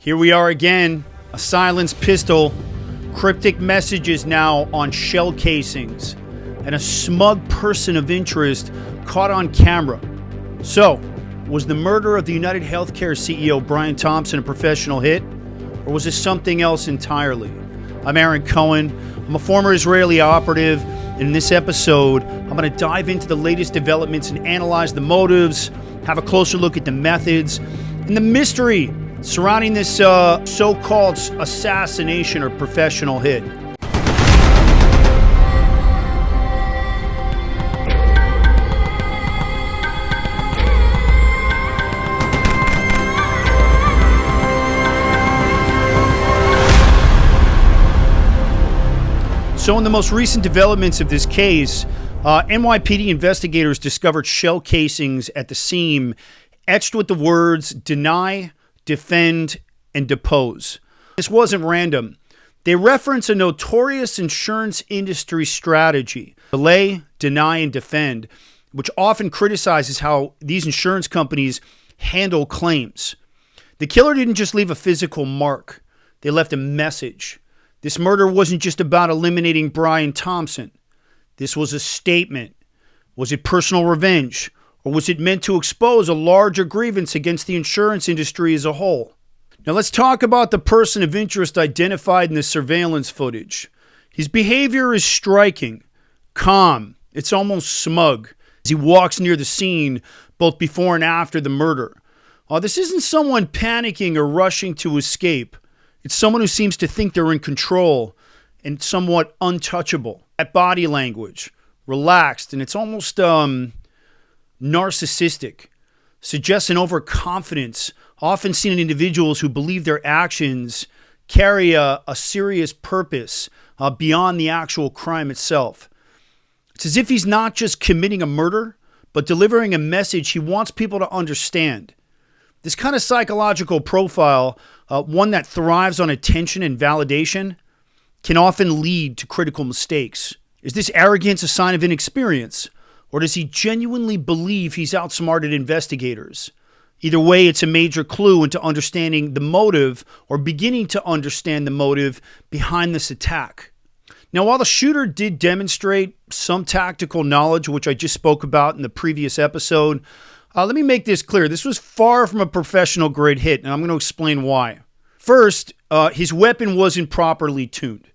Here we are again, a silenced pistol, cryptic messages now on shell casings, and a smug person of interest caught on camera. So, was the murder of the UnitedHealthcare CEO Brian Thompson a professional hit, or was this something else entirely? I'm Aaron Cohen. I'm a former Israeli operative, and in this episode, I'm going to dive into the latest developments and analyze the motives, have a closer look at the methods, and the mystery surrounding this so-called assassination or professional hit. So in the most recent developments of this case, NYPD investigators discovered shell casings at the scene etched with the words deny, defend, and depose. This wasn't random. They reference a notorious insurance industry strategy, delay, deny, and defend, which often criticizes how these insurance companies handle claims. The killer didn't just leave a physical mark. They left a message. This murder wasn't just about eliminating Brian Thompson. This was a statement. Was it personal revenge? Or was it meant to expose a larger grievance against the insurance industry as a whole? Now let's talk about the person of interest identified in the surveillance footage. His behavior is striking, calm, it's almost smug as he walks near the scene both before and after the murder. This isn't someone panicking or rushing to escape. It's someone who seems to think they're in control and somewhat untouchable. That body language, relaxed, and it's almost narcissistic, suggests an overconfidence often seen in individuals who believe their actions carry a serious purpose beyond the actual crime itself. It's as if he's not just committing a murder, but delivering a message he wants people to understand. This kind of psychological profile, one that thrives on attention and validation, can often lead to critical mistakes. Is this arrogance a sign of inexperience? Or does he genuinely believe he's outsmarted investigators? Either way, it's a major clue into understanding the motive or beginning to understand the motive behind this attack. Now, while the shooter did demonstrate some tactical knowledge, which I just spoke about in the previous episode, let me make this clear. This was far from a professional grade hit, and I'm going to explain why. First, his weapon wasn't properly tuned.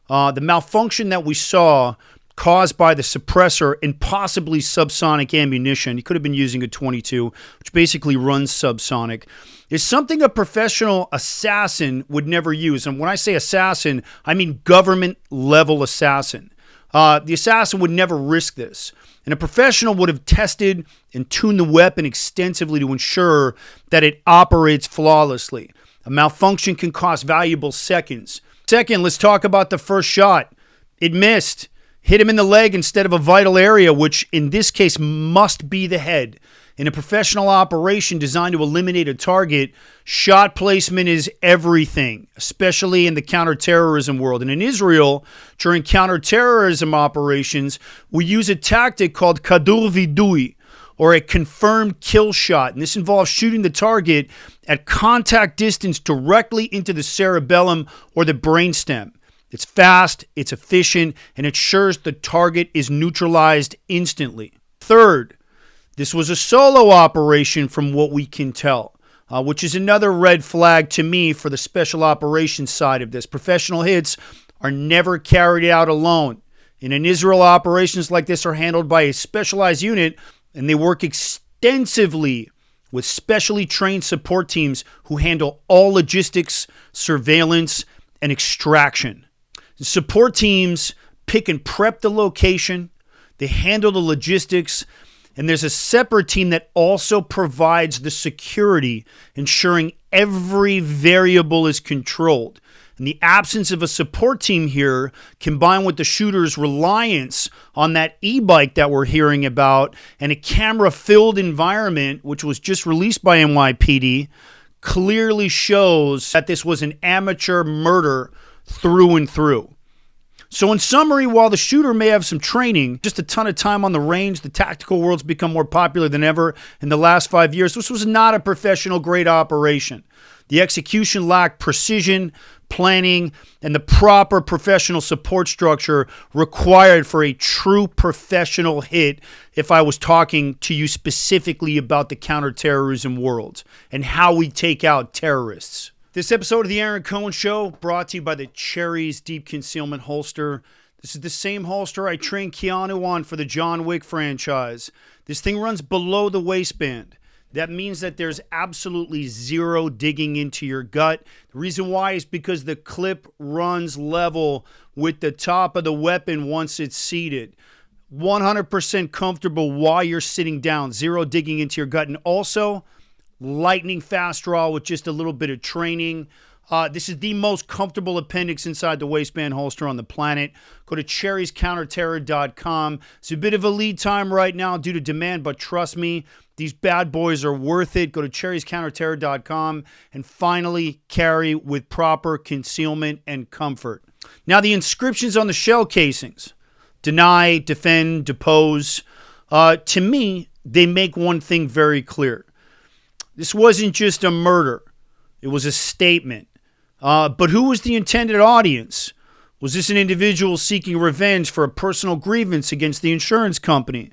The malfunction that we saw caused by the suppressor and possibly subsonic ammunition, he could have been using a .22, which basically runs subsonic, is something a professional assassin would never use. And when I say assassin, I mean government-level assassin. The assassin would never risk this. And a professional would have tested and tuned the weapon extensively to ensure that it operates flawlessly. A malfunction can cost valuable seconds. Second, let's talk about the first shot. It missed. Hit him in the leg instead of a vital area, which in this case must be the head. In a professional operation designed to eliminate a target, shot placement is everything, especially in the counterterrorism world. And in Israel, during counterterrorism operations, we use a tactic called kadur vidui, or a confirmed kill shot. And this involves shooting the target at contact distance directly into the cerebellum or the brainstem. It's fast, it's efficient, and it ensures the target is neutralized instantly. Third, this was a solo operation from what we can tell, which is another red flag to me for the special operations side of this. Professional hits are never carried out alone. In Israel, operations like this are handled by a specialized unit, and they work extensively with specially trained support teams who handle all logistics, surveillance, and extraction. The support teams pick and prep the location, they handle the logistics, and there's a separate team that also provides the security, ensuring every variable is controlled. And the absence of a support team here, combined with the shooter's reliance on that e-bike that we're hearing about and a camera-filled environment, which was just released by NYPD, clearly shows that this was an amateur murder through and through. So in summary, while the shooter may have some training, just a ton of time on the range, the tactical world's become more popular than ever in the last 5 years. This was not a professional grade operation. The execution lacked precision, planning, and the proper professional support structure required for a true professional hit if I was talking to you specifically about the counterterrorism world and how we take out terrorists. This episode of The Aaron Cohen Show brought to you by the Cherry's Deep Concealment Holster. This is the same holster I trained Keanu on for the John Wick franchise. This thing runs below the waistband. That means that there's absolutely zero digging into your gut. The reason why is because the clip runs level with the top of the weapon once it's seated. 100% comfortable while you're sitting down. Zero digging into your gut. And also, lightning fast draw with just a little bit of training. This is the most comfortable appendix inside the waistband holster on the planet. Go to cherryscounterterror.com. It's a bit of a lead time right now due to demand, but trust me, these bad boys are worth it. Go to cherryscounterterror.com and finally carry with proper concealment and comfort. Now, the inscriptions on the shell casings: deny, defend, depose. To me, they make one thing very clear. This wasn't just a murder. It was a statement. But who was the intended audience? Was this an individual seeking revenge for a personal grievance against the insurance company?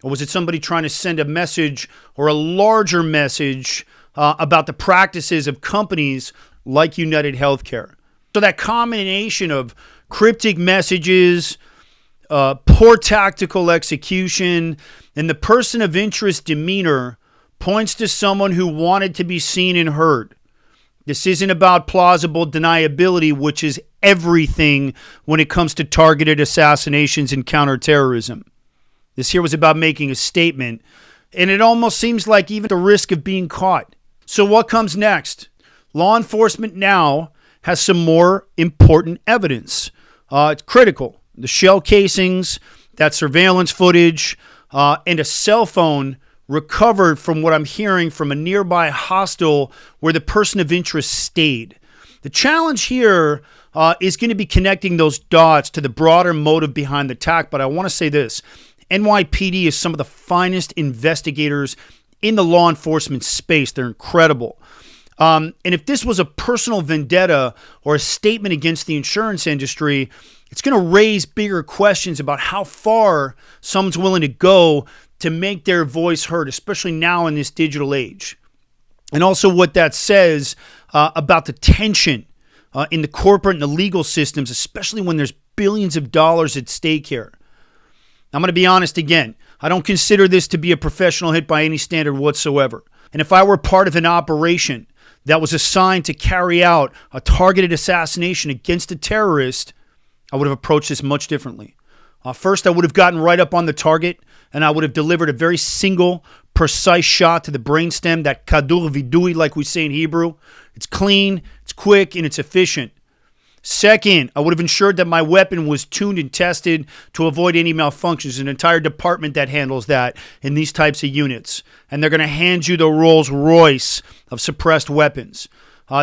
Or was it somebody trying to send a message or a larger message about the practices of companies like UnitedHealthcare? So that combination of cryptic messages, poor tactical execution, and the person of interest demeanor points to someone who wanted to be seen and heard. This isn't about plausible deniability, which is everything when it comes to targeted assassinations and counterterrorism. This here was about making a statement, and it almost seems like even the risk of being caught. So what comes next? Law enforcement now has some more important evidence. It's critical. The shell casings, that surveillance footage, and a cell phone recovered from what I'm hearing from a nearby hostel where the person of interest stayed. The challenge here is going to be connecting those dots to the broader motive behind the attack. But I want to say this: NYPD is some of the finest investigators in the law enforcement space. They're incredible. And if this was a personal vendetta or a statement against the insurance industry, it's going to raise bigger questions about how far someone's willing to go to make their voice heard, especially now in this digital age. And also what that says about the tension in the corporate and the legal systems, especially when there's billions of dollars at stake here. I'm going to be honest again. I don't consider this to be a professional hit by any standard whatsoever. And if I were part of an operation that was assigned to carry out a targeted assassination against a terrorist, I would have approached this much differently. First, I would have gotten right up on the target, and I would have delivered a very single, precise shot to the brainstem, that kadur vidui, like we say in Hebrew. It's clean, it's quick, and it's efficient. Second, I would have ensured that my weapon was tuned and tested to avoid any malfunctions. There's an entire department that handles that in these types of units. And they're going to hand you the Rolls Royce of suppressed weapons.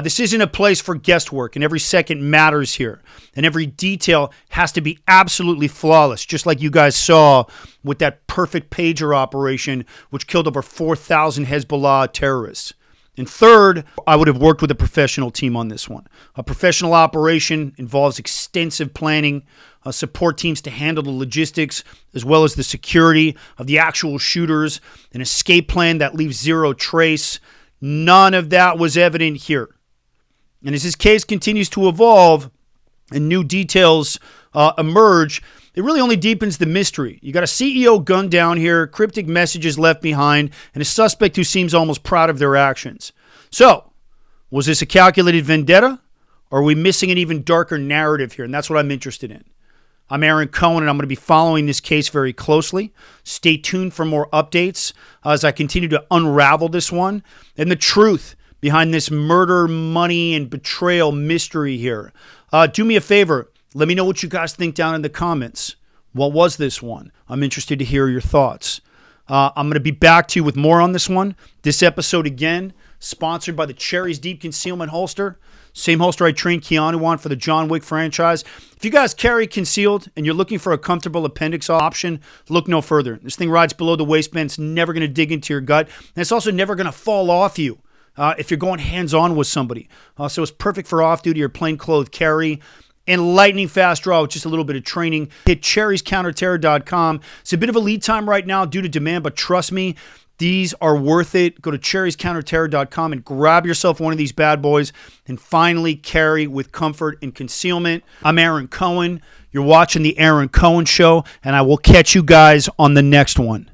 This isn't a place for guesswork, and every second matters here. And every detail has to be absolutely flawless, just like you guys saw with that perfect pager operation, which killed over 4,000 Hezbollah terrorists. And third, I would have worked with a professional team on this one. A professional operation involves extensive planning, support teams to handle the logistics, as well as the security of the actual shooters, an escape plan that leaves zero trace. None of that was evident here. And as this case continues to evolve and new details emerge, it really only deepens the mystery. You got a CEO gunned down here, cryptic messages left behind, and a suspect who seems almost proud of their actions. So, was this a calculated vendetta, or are we missing an even darker narrative here? And that's what I'm interested in. I'm Aaron Cohen, and I'm going to be following this case very closely. Stay tuned for more updates as I continue to unravel this one and the truth behind this murder, money, and betrayal mystery here. Do me a favor. Let me know what you guys think down in the comments. What was this one? I'm interested to hear your thoughts. I'm going to be back to you with more on this one. This episode, again, sponsored by the Cherry's Deep Concealment Holster. Same holster I trained Keanu on for the John Wick franchise. If you guys carry concealed and you're looking for a comfortable appendix option, look no further. This thing rides below the waistband. It's never going to dig into your gut. And it's also never going to fall off you. if you're going hands-on with somebody. So it's perfect for off-duty or plainclothes carry. And lightning fast draw with just a little bit of training. Hit cherriescounterterror.com. It's a bit of a lead time right now due to demand, but trust me, these are worth it. Go to cherriescounterterror.com and grab yourself one of these bad boys and finally carry with comfort and concealment. I'm Aaron Cohen. You're watching The Aaron Cohen Show, and I will catch you guys on the next one.